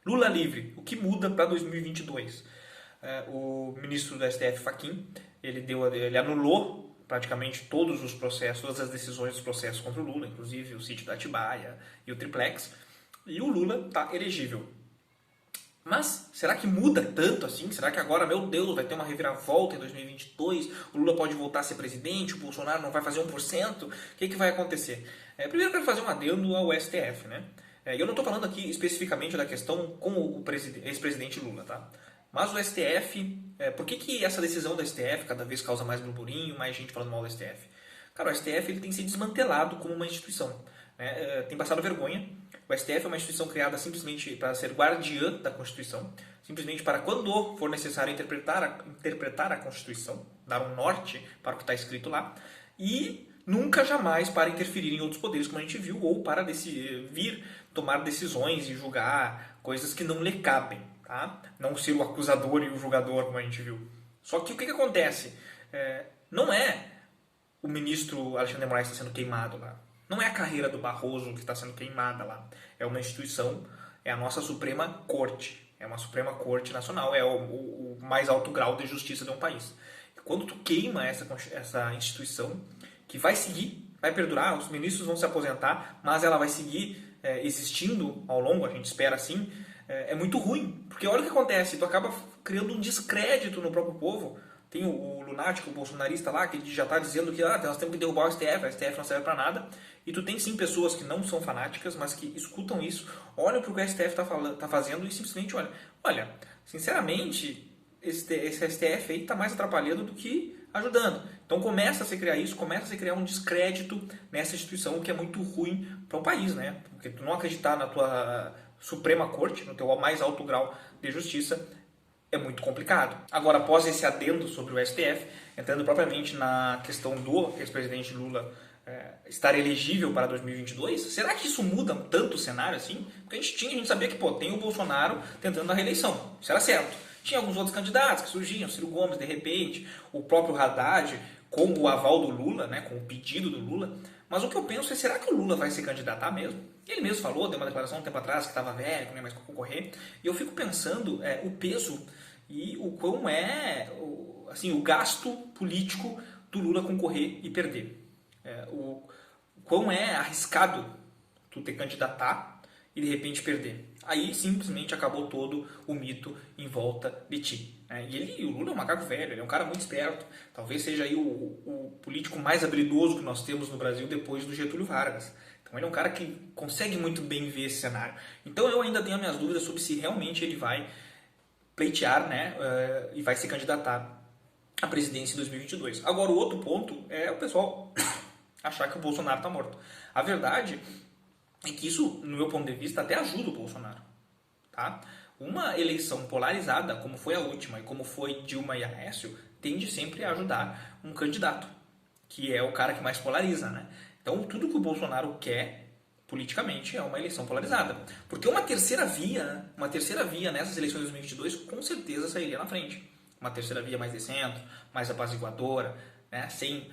Lula livre, o que muda para 2022? O ministro do STF, Fachin, ele anulou praticamente todos os processos, todas as decisões dos processos contra o Lula, inclusive o sítio da Atibaia e o Triplex, e o Lula está elegível. Mas será que muda tanto assim? Será que agora, meu Deus, vai ter uma reviravolta em 2022? O Lula pode voltar a ser presidente? O Bolsonaro não vai fazer 1%? O que vai acontecer? Primeiro eu quero fazer um adendo ao STF, né? Eu não estou falando aqui especificamente da questão com o ex-presidente Lula, tá? Mas o STF, por que essa decisão do STF cada vez causa mais burburinho, mais gente falando mal do STF? Cara, o STF ele tem sido desmantelado como uma instituição, né? Tem passado vergonha. O STF é uma instituição criada simplesmente para ser guardiã da Constituição, simplesmente para, quando for necessário, interpretar a Constituição, dar um norte para o que está escrito lá, e nunca jamais para interferir em outros poderes, como a gente viu, ou para vir tomar decisões e julgar coisas que não lhe cabem. Tá? Não ser o acusador e o julgador, como a gente viu. Só que o que acontece? Não é o ministro Alexandre de Moraes que está sendo queimado lá. Não é a carreira do Barroso que está sendo queimada lá. É uma instituição, é a nossa Suprema Corte. É uma Suprema Corte Nacional, é o mais alto grau de justiça de um país. Quando tu queima essa instituição, que vai seguir, vai perdurar, os ministros vão se aposentar, mas ela vai seguir existindo ao longo, a gente espera assim, é muito ruim. Porque olha o que acontece, tu acaba criando um descrédito no próprio povo. Tem o lunático, o bolsonarista lá, que já está dizendo que nós temos que derrubar o STF não serve para nada. E tu tem sim pessoas que não são fanáticas, mas que escutam isso, olham para o que o STF está fazendo e simplesmente olha, sinceramente, esse STF aí está mais atrapalhando do que ajudando. Então começa a se criar isso, começa a se criar um descrédito nessa instituição, o que é muito ruim para um país, né? Porque tu não acreditar na tua Suprema Corte, no teu mais alto grau de justiça, é muito complicado. Agora, após esse adendo sobre o STF, entrando propriamente na questão do ex-presidente Lula estar elegível para 2022, será que isso muda tanto o cenário assim? Porque a gente sabia que tem o Bolsonaro tentando a reeleição, isso era certo. Tinha alguns outros candidatos que surgiam, Ciro Gomes de repente, o próprio Haddad, com o aval do Lula, né, com o pedido do Lula. Mas o que eu penso é, será que o Lula vai se candidatar mesmo? Ele mesmo falou, deu uma declaração um tempo atrás que estava velho, que não ia mais concorrer. E eu fico pensando o peso e o quão o gasto político do Lula concorrer e perder. O quão é arriscado tu te candidatar e de repente perder. Aí simplesmente acabou todo o mito em volta de ti. E o Lula é um macaco velho, ele é um cara muito esperto. Talvez seja aí o político mais habilidoso que nós temos no Brasil depois do Getúlio Vargas. Então ele é um cara que consegue muito bem ver esse cenário. Então eu ainda tenho minhas dúvidas sobre se realmente ele vai pleitear, né, e vai se candidatar à presidência em 2022. Agora o outro ponto é o pessoal achar que o Bolsonaro está morto. A verdade é que isso, no meu ponto de vista, até ajuda o Bolsonaro. Tá? Uma eleição polarizada, como foi a última e como foi Dilma e Aécio, tende sempre a ajudar um candidato, que é o cara que mais polariza. Né? Então, tudo que o Bolsonaro quer politicamente é uma eleição polarizada. Porque uma terceira via nessas eleições de 2022 com certeza sairia na frente. Uma terceira via mais de centro, mais apaziguadora, né? Sem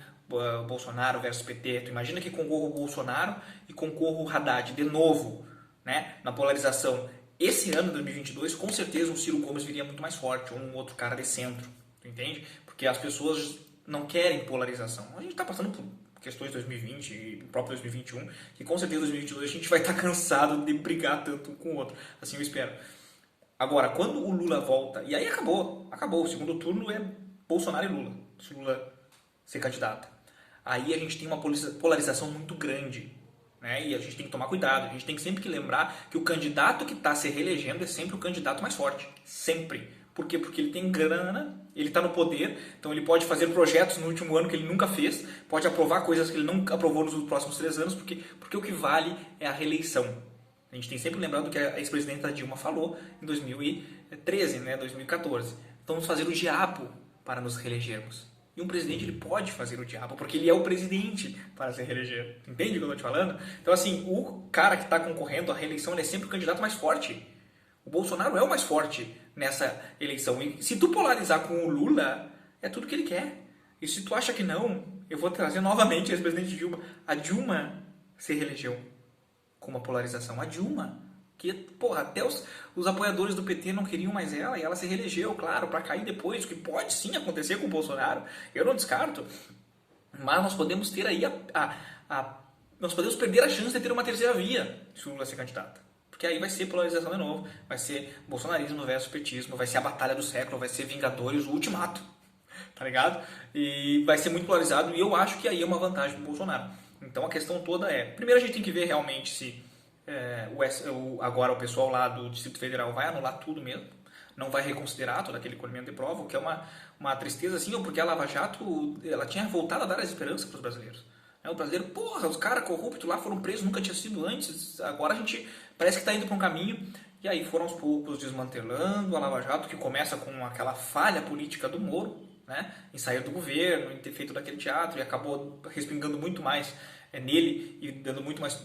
Bolsonaro versus PT. Tu imagina que concorra o Bolsonaro e concorra o Haddad de novo, né? Na polarização. Esse ano, 2022, com certeza o Ciro Gomes viria muito mais forte, ou um outro cara de centro, tu entende? Porque as pessoas não querem polarização. A gente está passando por questões de 2020 e próprio 2021, que com certeza em 2022 a gente vai estar cansado de brigar tanto um com o outro. Assim eu espero. Agora, quando o Lula volta, e aí acabou. O segundo turno é Bolsonaro e Lula, se o Lula ser candidato. Aí a gente tem uma polarização muito grande, né? E a gente tem que tomar cuidado. A gente tem sempre que lembrar que o candidato que está se reelegendo é sempre o candidato mais forte. Sempre. Por quê? Porque ele tem grana, ele está no poder, então ele pode fazer projetos no último ano que ele nunca fez, pode aprovar coisas que ele não aprovou nos próximos 3 anos, porque o que vale é a reeleição. A gente tem sempre lembrado do que a ex-presidenta Dilma falou em 2013, né, 2014. Vamos fazer o diabo para nos reelegermos. E um presidente ele pode fazer o diabo, porque ele é o presidente para se reeleger. Entende o que eu estou te falando? Então, assim, o cara que está concorrendo à reeleição ele é sempre o candidato mais forte. O Bolsonaro é o mais forte nessa eleição. E se tu polarizar com o Lula, é tudo que ele quer. E se tu acha que não, eu vou trazer novamente a ex-presidente Dilma. A Dilma se reelegeu com uma polarização. A Dilma Porque, porra, até os apoiadores do PT não queriam mais ela e ela se reelegeu, claro, para cair depois, o que pode sim acontecer com o Bolsonaro, eu não descarto, mas nós podemos ter aí nós podemos perder a chance de ter uma terceira via se o Lula ser candidato. Porque aí vai ser polarização de novo, vai ser bolsonarismo versus petismo, vai ser a batalha do século, vai ser Vingadores, o ultimato, tá ligado? E vai ser muito polarizado e eu acho que aí é uma vantagem pro Bolsonaro. Então a questão toda é, primeiro a gente tem que ver realmente se agora o pessoal lá do Distrito Federal vai anular tudo mesmo, não vai reconsiderar todo aquele colhimento de prova, o que é uma tristeza assim, porque a Lava Jato ela tinha voltado a dar a esperança para os brasileiros. O brasileiro, porra, os caras corruptos lá foram presos, nunca tinha sido antes, agora a gente parece que está indo para um caminho, e aí foram aos poucos desmantelando a Lava Jato, que começa com aquela falha política do Moro, né, em sair do governo, em ter feito daquele teatro, e acabou respingando muito mais nele e dando muito mais,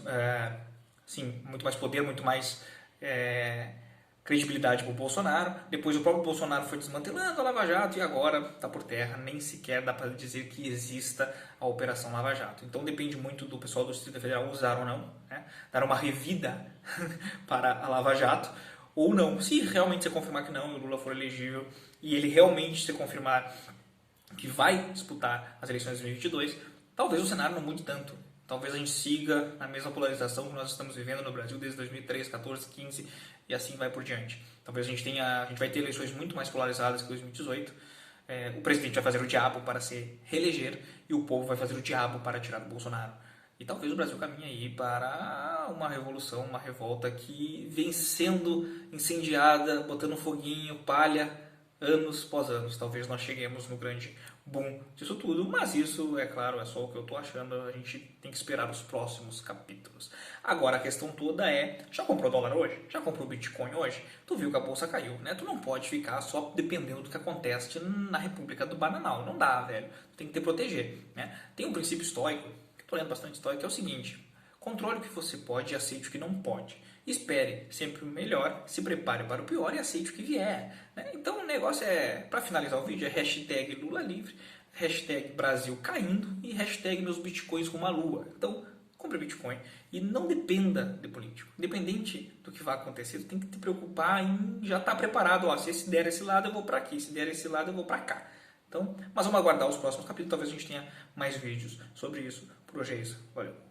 muito mais poder, muito mais credibilidade para o Bolsonaro. Depois o próprio Bolsonaro foi desmantelando a Lava Jato e agora está por terra, nem sequer dá para dizer que exista a Operação Lava Jato. Então depende muito do pessoal do Distrito Federal usar ou não, né? Dar uma revida para a Lava Jato ou não. Se realmente se confirmar que não, e o Lula for elegível e ele realmente se confirmar que vai disputar as eleições de 2022, talvez o cenário não mude tanto. Talvez a gente siga a mesma polarização que nós estamos vivendo no Brasil desde 2013, 14, 15 e assim vai por diante. Talvez a gente vai ter eleições muito mais polarizadas que 2018. O presidente vai fazer o diabo para se reeleger e o povo vai fazer o diabo para tirar do Bolsonaro. E talvez o Brasil caminhe aí para uma revolução, uma revolta que vem sendo incendiada, botando foguinho, palha, anos após anos. Talvez nós cheguemos no grande boom disso tudo, mas isso, é claro, é só o que eu tô achando, a gente tem que esperar os próximos capítulos. Agora a questão toda é, já comprou dólar hoje? Já comprou Bitcoin hoje? Tu viu que a bolsa caiu, né? Tu não pode ficar só dependendo do que acontece na República do Bananal, não dá, velho. Tu tem que te proteger, né? Tem um princípio estoico, que eu tô lendo bastante estoico, que é o seguinte: controle o que você pode e aceite o que não pode. Espere sempre o melhor, se prepare para o pior e aceite o que vier. Né? Então o negócio para finalizar o vídeo, é hashtag Lula livre, hashtag Brasil caindo e hashtag meus bitcoins rumo à lua. Então, compre Bitcoin e não dependa de político. Independente do que vai acontecer, você tem que te preocupar em já estar preparado. Ó, se esse der esse lado, eu vou para aqui. Se der esse lado, eu vou para cá. Então, mas vamos aguardar os próximos capítulos. Talvez a gente tenha mais vídeos sobre isso. Por hoje é isso. Valeu.